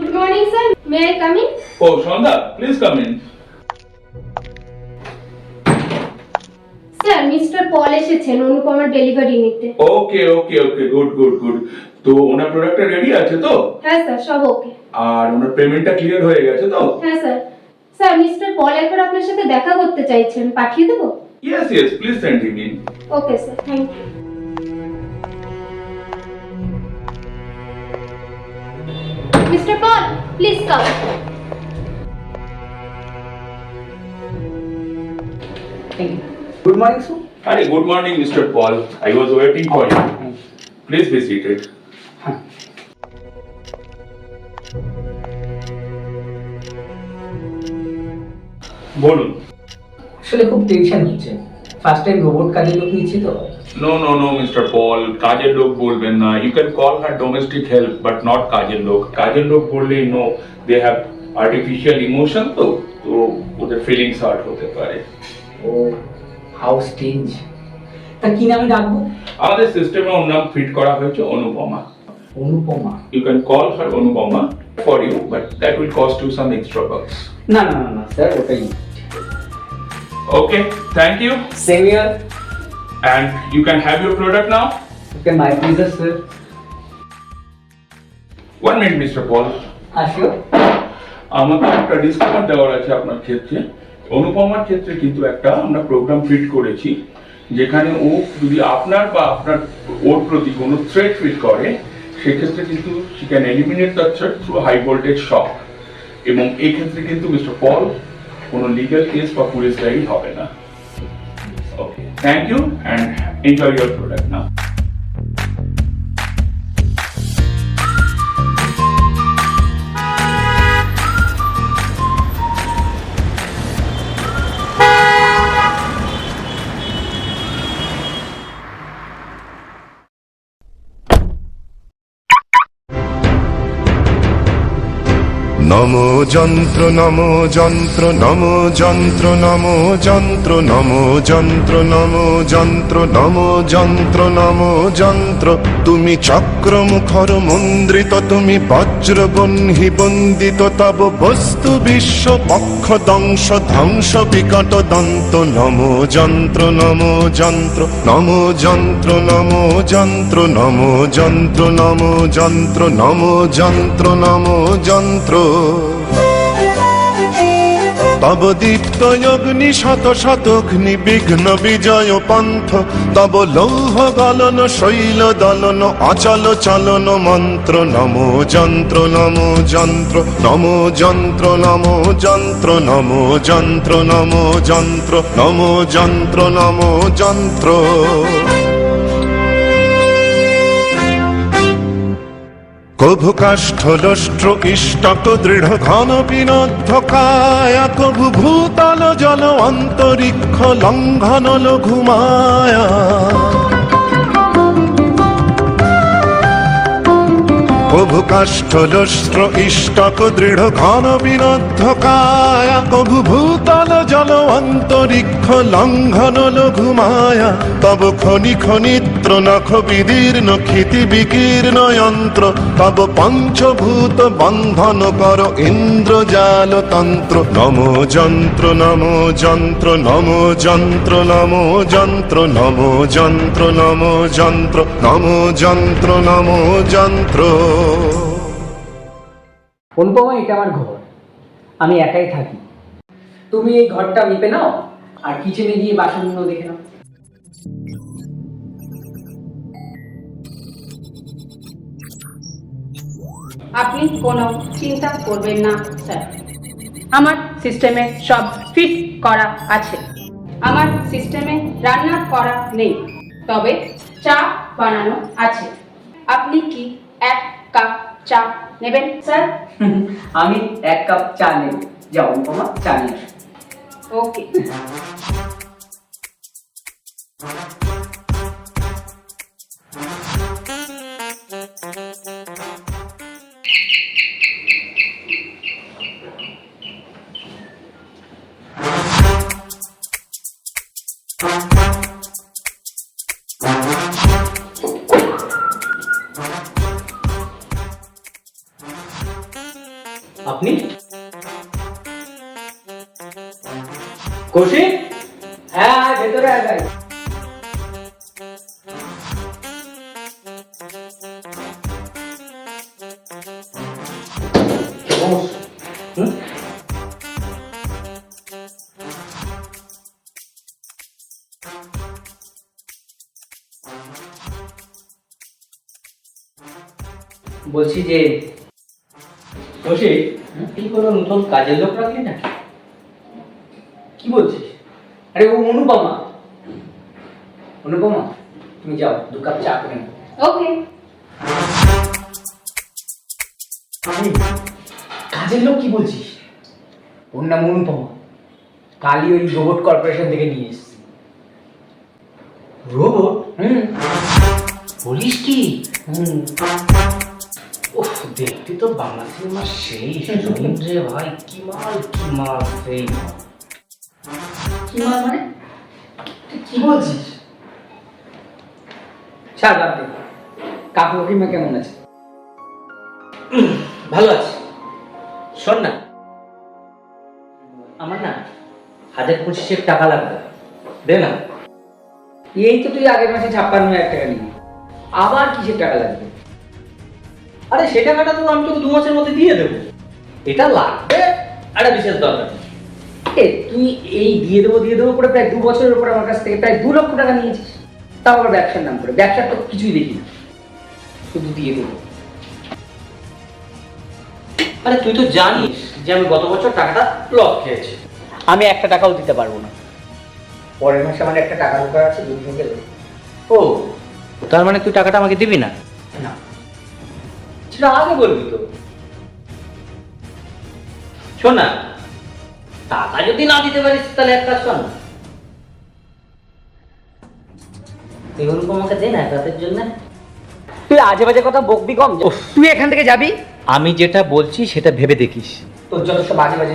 Good morning, sir. May I come in? Oh, Shonda, please come in. Sir, Mr. Paul এসেছেন অনুপমার delivery নিতে। Okay, good. তো ওনার প্রোডাক্টটা ready আছে তো? হ্যাঁ স্যার, সব ওকে। আর ওনার পেমেন্টটা ক্লিয়ার হয়ে গেছে তো? হ্যাঁ স্যার। স্যার, মিস্টার পল একবার আপনার সাথে দেখা করতে চাইছেন, পাঠিয়ে দেবো? Yes, please send him in. Okay sir, thank you. Mister Paul, please come. Good morning, sir. Hi, good morning, Mr. Paul. I was waiting for you. Please be seated. বলুন। আসলে খুব টেনশন হচ্ছে। ফার্স্ট টাইম রোবট কাজের লোক নিচ্ছি তো। No, Mr. Paul. কাজের লোক বলবেন না। You can call her domestic help, but not কাজের লোক। কাজের লোক বললে they have artificial emotion তো ওদের ফিলিংস হার্ট হতে পারে। ও, হাউ স্ট্রেঞ্জ। তা কি নামে ডাকবো? আমাদের সিস্টেমে ওর নাম ফিট করা হয়েছে Anupama. Anupama. You can call her Anupama for you, but that will cost you some extra bucks. না স্যার, ওটাই। Okay, thank you. Same year. And you can have your product now. Okay, my pleasure sir. 1 minute, Mr. Paul. আসিও। আমাকে একটা disclaimer দেওয়ার আছে আপনার ক্ষেত্রে। অনুপমার ক্ষেত্রে কিন্তু একটা আমরা প্রোগ্রাম ফিট করেছি, যেখানে ও যদি আপনার বা আপনার ওর প্রতি কোনো থ্রেট ফিট করে, সেক্ষেত্রে কিন্তু she can eliminate the threat through high voltage shock। এবং এই ক্ষেত্রে কিন্তু মিস্টার পল কোনো লিগ্যাল কেস বা পুলিশ দায়ী হবে না। Okay, thank you and enjoy your product now. নমো যন্ত্র নমো যন্ত্র নমো যন্ত্র নমো যন্ত্র নমো যন্ত্র নমো যন্ত্র নমো যন্ত্র নমো যন্ত্র। তুমি চক্র মুখর মন্দ্রিত, তুমি বজ্রবহ্নি বন্দিত, তব বস্তু বিশ্ব পক্ষ দংশ ধ্বংস বিকট দন্ত। নমো যন্ত্র নমো যন্ত্র নমো যন্ত্র নমো যন্ত্র নমো যন্ত্র নমো যন্ত্র নমো যন্ত্র নমো যন্ত্র। তব দীপ্ত অগ্নি শত শতঘ্নি বিঘ্ন বিজয় পন্থ, তব লৌহ গলন শৈল দলন অচল চলন মন্ত্র। নমো যন্ত্র নমো যন্ত্র নমো যন্ত্র নমো যন্ত্র নমো যন্ত্র নমো যন্ত্র নমো যন্ত্র নমো যন্ত্র। কভু কাষ্ঠলষ্ট্র ইষ্টক দৃঢ় ঘন পিনদ্ধ কায়া, কভু ভূতল জল অন্তরিক্ষ লঙ্ঘন লঘু মায়া। কভু কাষ্ঠলষ্ট্র ইষ্টক দৃঢ় ঘন বিনদ্ধ কায়া, কভু ভূতল জল অন্তরিক্ষ লঙ্ঘন লঘু মায়া। তব খনি খনিত্র নখ বিদীর্ণ ক্ষিতি বিকীর্ণ যন্ত্র, তব পঞ্চভূত বন্ধন কর ইন্দ্রজাল তন্ত্র। নমো যন্ত্র নমো যন্ত্র নমো যন্ত্র নমো যন্ত্র নমো যন্ত্র নমো যন্ত্র নমো যন্ত্র নমো যন্ত্র। অনুপমা, এটা আমার ঘর, আমি একাই থাকি। তুমি এই ঘরটা মেপে নাও আর কিচেনে গিয়ে বাসনগুলো দেখে নাও। আপনি কোনো চিন্তা করবেন না স্যার, আমার সিস্টেমে সব ফিট করা আছে। আমার সিস্টেমে রান্না করা নেই, তবে চা বানানো আছে। আপনি কি 1 কাপ চা নেবেন স্যার? আমি 1 কাপ চা নেব। যাও অনুপমা, চা নিয়ে আসো। ওকে। আপনি কৌশিক? হ্যাঁ, ভেতরে আয় ভাই। বলছি যে কৌশিক, তুই কোনো নতুন কাজের লোক রাখলি না? কি বলছিস? আরে ও অনুপমা। অনুপমা, তুমি যাও 2 কাপ চা করে নাও। ওকে। কাজের লোক কি বলছিস? ওর নাম অনুপমা, কালই ওই রোবট কর্পোরেশন থেকে নিয়ে এসেছি। রোবট? বলিস কি? ওহ, দেখতে তো বাংলা সিনেমার সেই হিরোইন রে ভাই, কি মাল সেই মাল। কি মাল মানে? তুই কি বলছিস? ছাড়, বাদ দে। কাকু কাকিমা কেমন আছে? ভালো আছে। শোন না, আমার না 1025 টাকা লাগবে, দে না। এই তো তুই আগের মাসে 56,000 টাকা নিবি, আবার কিসের টাকা লাগবে? আরে সে টাকাটা তো আমি তোকে 2 মাসের মধ্যে দিয়ে দেবো। এটা লাগবে, একটা বিশেষ দরকার। তুই এই দিয়ে দেবো করে প্রায় 2 বছরের উপর আমার কাছ থেকে প্রায় 2 লক্ষ টাকা নিয়েছিস, তাও আবার ব্যবসার নাম করে। ব্যবসার তো কিছুই দেখি না, শুধু দিয়ে দেবো। আরে তুই তো জানিস যে আমি গত বছর টাকাটা লস খেয়েছি। আমি 1 টাকাও দিতে পারবো না। পরের মাসে আমার একটা টাকা দরকার আছে, 2 দিন গেলে। ও, তার মানে তুই টাকাটা আমাকে দিবি না? না, সেটা আগে বলবি তো। শোন না, টাকা যদি না দিতে পারিস তাহলে এক কাজ কর না, তুই অনুপমাকে দে না রাতের জন্য। তুই আজে বাজে কথা বকবি কম। তুই এখান থেকে যাবি? আমি যেটা বলছি সেটা ভেবে দেখিস। তোর যত সব বাজে বাজে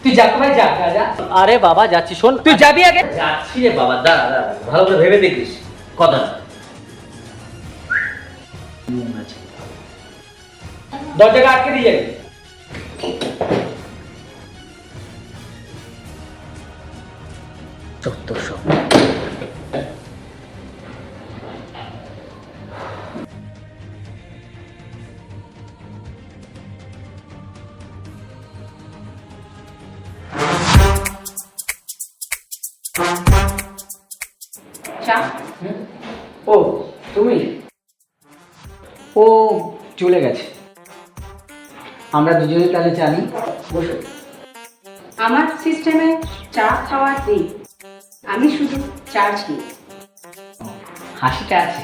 তুই যা, তো ভাই যা যা যা। আরে বাবা যাচ্ছি, শোন। তুই যাবি আগে? যাচ্ছি রে বাবা, দাঁড়া দাঁড়া, ভালো করে ভেবে দেখিস কথা। দরজাটা আটকে দিয়ে যাবি। চত্বরশো। চা? ও তুমি? ও চলে গেছে। আমরা দুজনে তাহলে জানি। বসো। আমার সিস্টেমে চা খাওয়া নেই, আমি শুধু চার্জ নিই। হাসিটা আছে।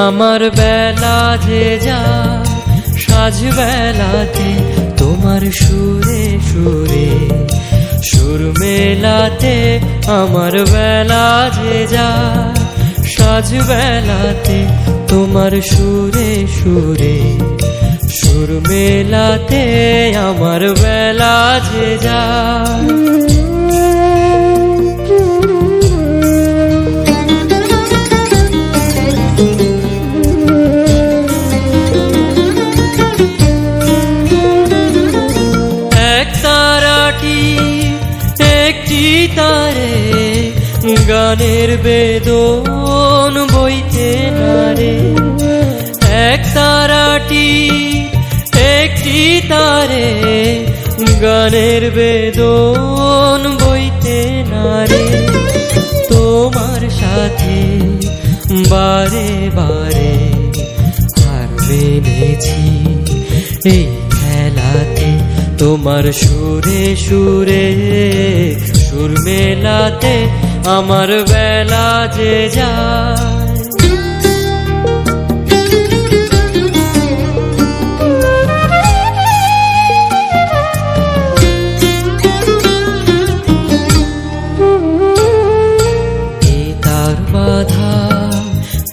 আমার বেলা যে যা সাজ বেলাতে তোমার সুরে সুরে সুর মেলাতে, আমার বেলা যে যা সাজ বেলাতে তোমার সুরে সুরে সুর মেলাতে, আমার বেলা যে যা। তারে গানের বেদন বইতে নারে এক তারাটি একটি তারে গানের বেদন বইতে নারে তোমার সাথে বারে বারে হার মেনেছি এই খেলাতে তোমার সুরে সুরে সুর মেলাতে আমার বেলা যে যায়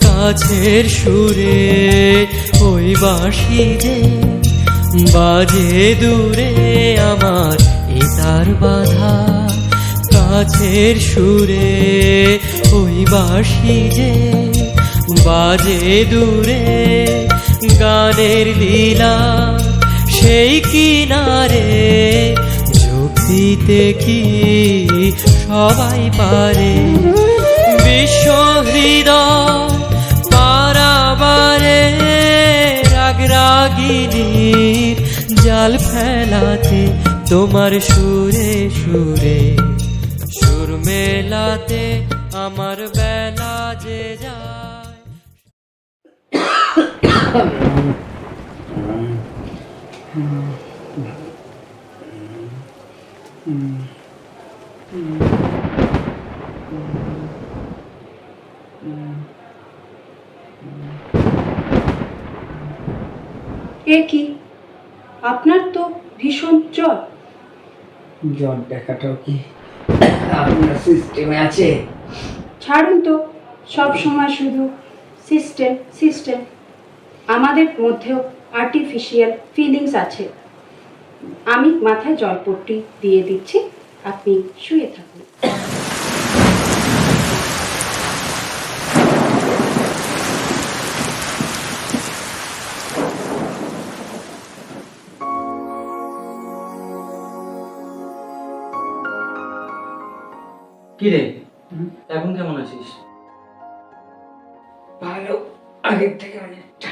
কাছের সুরে ওই বাঁশি যে বাজে দূরে আমার এ তার বাধা কাছের সুরে ওই বাঁশি যে বাজে দূরে গানের লীলা সেই কিনারে যোগ দিতে কি সবাই পারে বিশ্ব হৃদয় পারাবারে রাগ রাগিনীর জাল ফেলাতে তোমার সুরে সুরে সুর মেলাতে আমার বেলা যে যায় এ কি আপনার তো ভীষণ জ্বর। জ্বর দেখাটাও কি আপনার সিস্টেমে আছে? ছাড়ুন তো, সব সময় শুধু সিস্টেম সিস্টেম। আমাদের মধ্যেও আর্টিফিশিয়াল ফিলিংস আছে। আমি মাথায় জলপট্টি দিয়ে দিচ্ছি, আপনি শুয়ে থাকুন। কি রে, এখন কেমন আছিস? ভালো, আগের থেকে অনেকটা।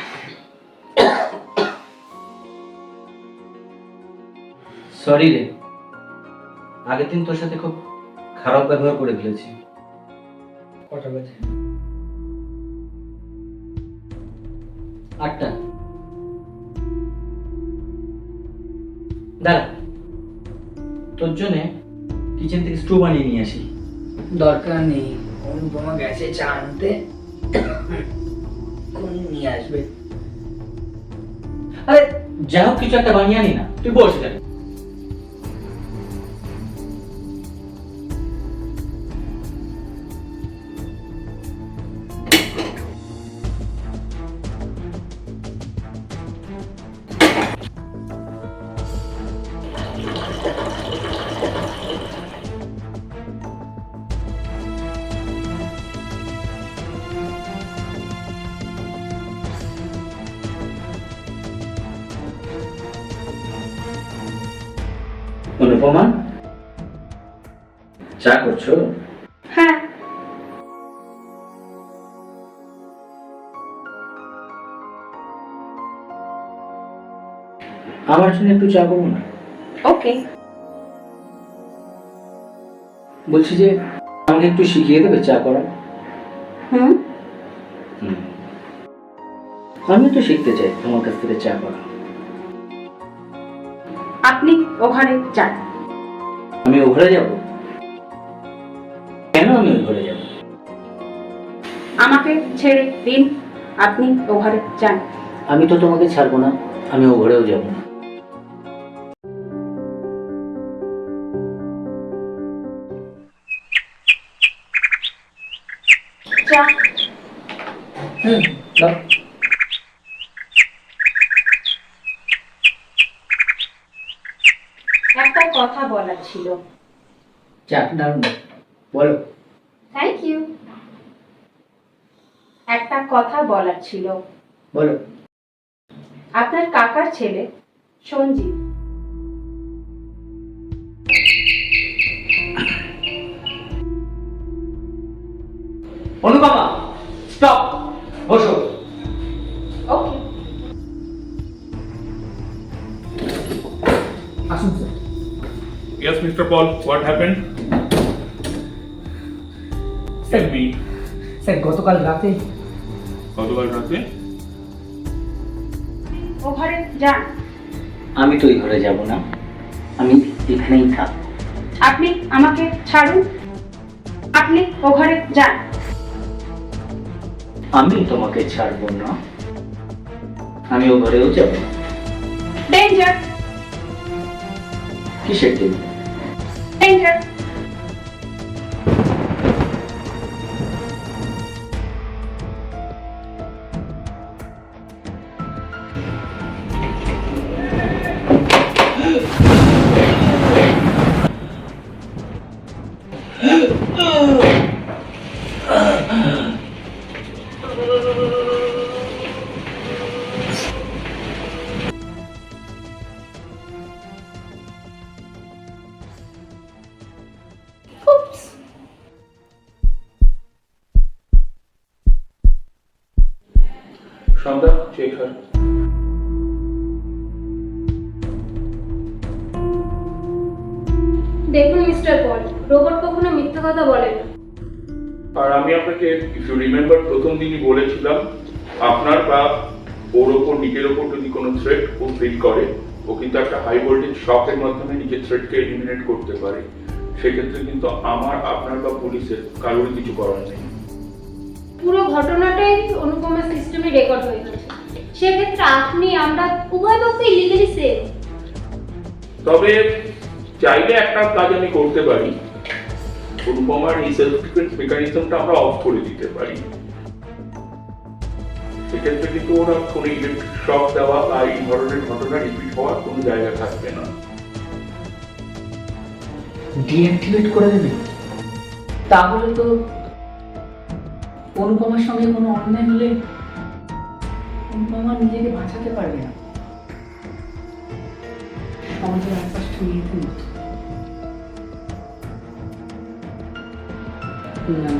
সরি রে, আগের দিন তোর সাথে খুব খারাপ ব্যবহার করে ফেলেছি। কটা বাজে? 8টা। দাঁড়া, তোর জন্য কিচেন থেকে স্টু বানিয়ে নিয়ে আসি। দরকার নেই, অনুপমা গেছে চা আনতে, কোন নিয়ে আসবে। আরে যা হোক কিছু একটা বানিয়ে আনি না, তুই বস এখানে। অনুপমা, চা করছো? হ্যাঁ, আমার জন্য একটু চা করবো না? ওকে। বলছি যে আমাকে একটু শিখিয়ে দেবে চা করা? হুম, আমি তো শিখতে চাই তোমার কাছ থেকে চা করা। আপনি ও ঘরে যান। আমি ও ঘরে যাব? কেন আমি ওই ঘরে যাব? আমাকে ছেড়ে দিন, আপনি ও ঘরে যান। আমি তো তোমাকে ছাড়বো না, আমি ও ঘরেও যাব না। চা। দাও। একটা কথা বলার ছিল। চা দারুণ, বলো। Thank you. একটা কথা বলার ছিল। বলো। আপনার কাকার ছেলে সঞ্জীব অনুপমা, স্টপ, বসো। ওকে। আসুন sir. Yes, Mr. Paul, what happened? Tell me. Sir গতকাল রাতে গতকাল রাতে ও ঘরে যান। আমি তো ওই ঘরে যাব না, আমি এখানেই থাকবো। আপনি আমাকে ছাড়ুন, আপনি ও ঘরে যান। আমি তোমাকে ছাড়বো না, আমি ও ঘরেও যাব। ডেঞ্জার, কিসের জন্য? ডেঞ্জার। সন্ধ্যা, check her. দেখুন মিস্টার পল, রোবট কখনো মিথ্যা কথা বলে না। আর আমি আপনাকে ইফ ইউ রিমেম্বার প্রথম দিনই বলেছিলাম, আপনার বা ওর ওপর নিজের ওপর যদি কোনো থ্রেট ও ফিল করে, ও কিন্তু একটা হাই ভোল্টেজ শকের মাধ্যমে নিজের থ্রেটকে এলিমিনেট করতে পারে। সেক্ষেত্রে কিন্তু আমার, আপনার বা পুলিশের কারোর কিছু করার নেই। পুরো ঘটনাটাই অনুপমা সিস্টেমে রেকর্ড হয়ে গেছে। সেক্ষেত্রে আপনি, আমরা উভয় পক্ষই লিগালি সেফ। তবে চাইলে একটা কাজ আমি করতে পারি, অনুপমার এই সেলফ ডিফেন্স মেকানিজমটা আমরা অফ করে দিতে পারি। সেক্ষেত্রে কিন্তু ওরা কোনো ইলেকট্রিক শক দেওয়া বা এই ধরনের ঘটনা রিপিট হওয়ার কোনো জায়গা থাকবে না। ডিঅ্যাক্টিভেট করে দেবে? তাহলে তো অনুপমার সঙ্গে কোনো অন্যায় হলে অনুপমা নিজেকে বাঁচাতে পারবে না, সমাজের আশপাশ ছড়িয়ে দিন। না,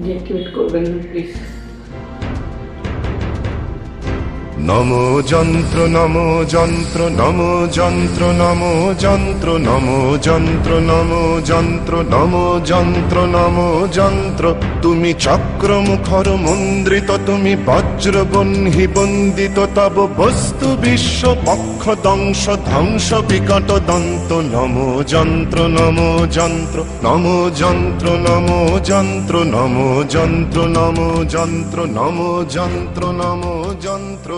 ডিঅ্যাক্টিভেট করবেন না প্লিজ। নমো যন্ত্র নমো যন্ত্র নমো যন্ত্র নমো যন্ত্র নমো যন্ত্র নমো যন্ত্র নমো যন্ত্র নমো যন্ত্র। তুমি চক্র মুখর মন্দ্রিত, তুমি বজ্র বহ্নি বন্দিত, তব বস্তু বিশ্ব পক্ষ দংশ ধ্বংস বিকট দন্ত। নমো যন্ত্র নমো যন্ত্র নমো যন্ত্র নমো যন্ত্র নমো যন্ত্র নমো যন্ত্র নমো যন্ত্র নমো যন্ত্র।